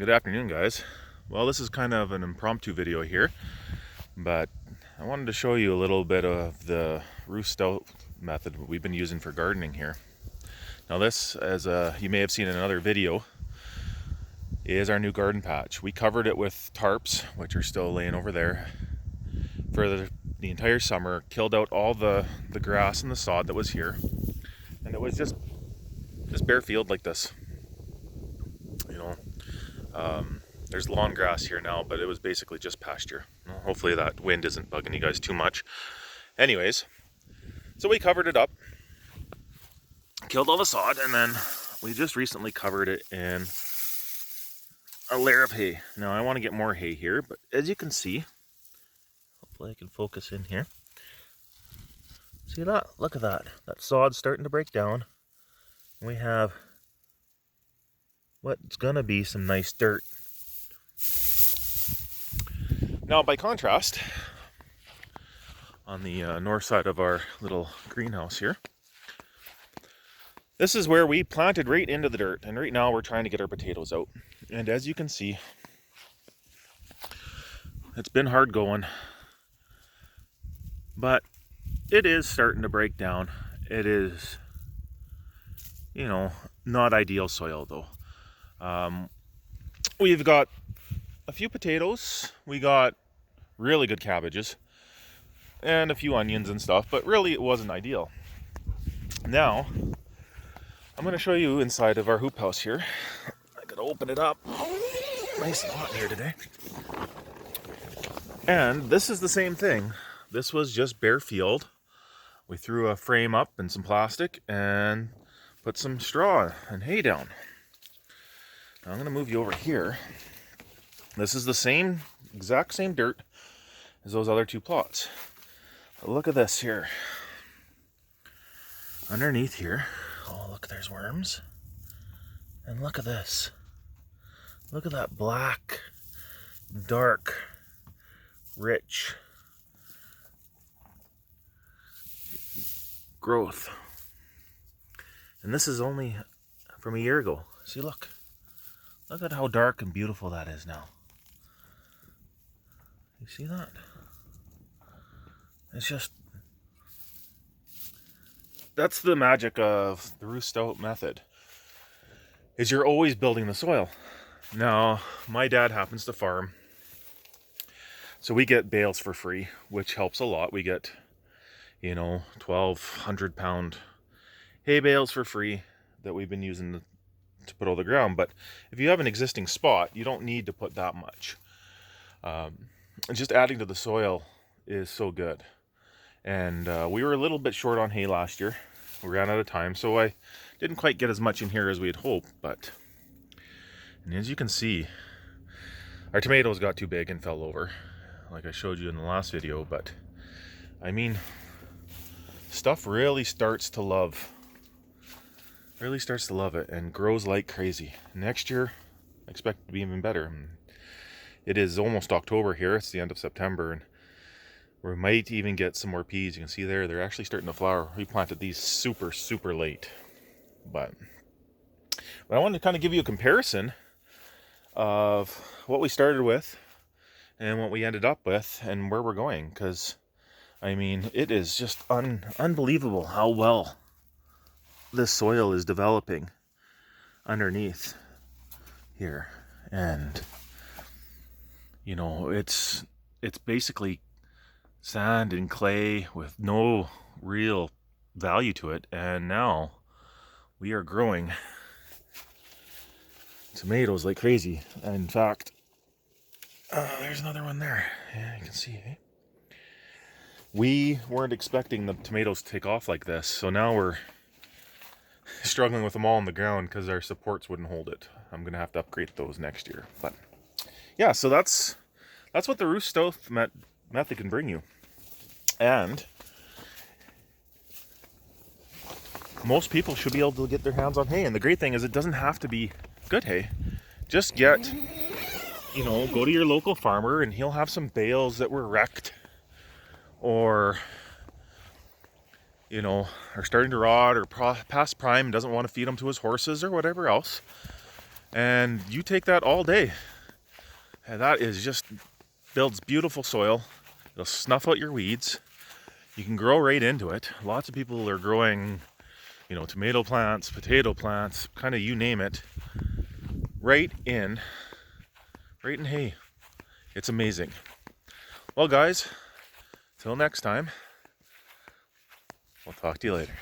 Good afternoon, guys. Well, this is kind of an impromptu video here, but I wanted to show you a little bit of the Ruth Stout method we've been using for gardening here. Now this, as you may have seen in another video, is our new garden patch. We covered it with tarps, which are still laying over there, for the entire summer, killed out all the grass and the sod that was here, and it was just bare field like this. There's lawn grass here now, but it was basically just pasture. Well, hopefully that wind isn't bugging you guys too much. Anyways, so we covered it up, killed all the sod, and then we just recently covered it in a layer of hay. Now I want to get more hay here, but as you can see, hopefully I can focus in here. See that? Look at that. That sod's starting to break down. We have what's gonna be some nice dirt. Now, by contrast, on the north side of our little greenhouse here, this is where we planted right into the dirt, and right now we're trying to get our potatoes out. And as you can see, it's been hard going, but it is starting to break down. It is, not ideal soil though. We've got a few potatoes, we got really good cabbages, and a few onions and stuff, but really it wasn't ideal. Now, I'm going to show you inside of our hoop house here. I gotta open it up. Nice and hot in here today. And this is the same thing. This was just bare field. We threw a frame up and some plastic and put some straw and hay down. Now I'm going to move you over here. This is the exact same dirt as those other two plots. But look at this here. Underneath here, oh look, there's worms. And look at this. Look at that black, dark, rich growth. And this is only from a year ago. See, look. Look at how dark and beautiful that is now. You see that? It's just, that's the magic of the Ruth Stout method, is you're always building the soil. Now, my dad happens to farm, so we get bales for free, which helps a lot. We get, 1,200 pound hay bales for free that we've been using to put all the ground. But if you have an existing spot, you don't need to put that much. And just adding to the soil is so good. And we were a little bit short on hay last year. We ran out of time, so I didn't quite get as much in here as we had hoped. And as you can see, our tomatoes got too big and fell over, like I showed you in the last video. But I mean, stuff really starts to love it and grows like crazy. Next year, I expect it to be even better. It is almost October here. It's the end of September, and we might even get some more peas. You can see there, they're actually starting to flower. We planted these super, super late. But I wanted to kind of give you a comparison of what we started with and what we ended up with and where we're going. Because, I mean, it is just unbelievable how well this soil is developing underneath here. And it's basically sand and clay with no real value to it, and now we are growing tomatoes like crazy. And in fact, there's another one there. Yeah, you can see, eh? We weren't expecting the tomatoes to take off like this, so now we're struggling with them all on the ground because our supports wouldn't hold it. I'm gonna have to upgrade those next year. But yeah, so that's what the Ruth Stout method can bring you. And most people should be able to get their hands on hay. And the great thing is, it doesn't have to be good hay. Just get, go to your local farmer and he'll have some bales that were wrecked or are starting to rot or past prime and doesn't want to feed them to his horses or whatever else. And you take that all day. And that is just builds beautiful soil. It'll snuff out your weeds. You can grow right into it. Lots of people are growing, tomato plants, potato plants, kind of you name it, right in hay. It's amazing. Well, guys, till next time, we'll talk to you later.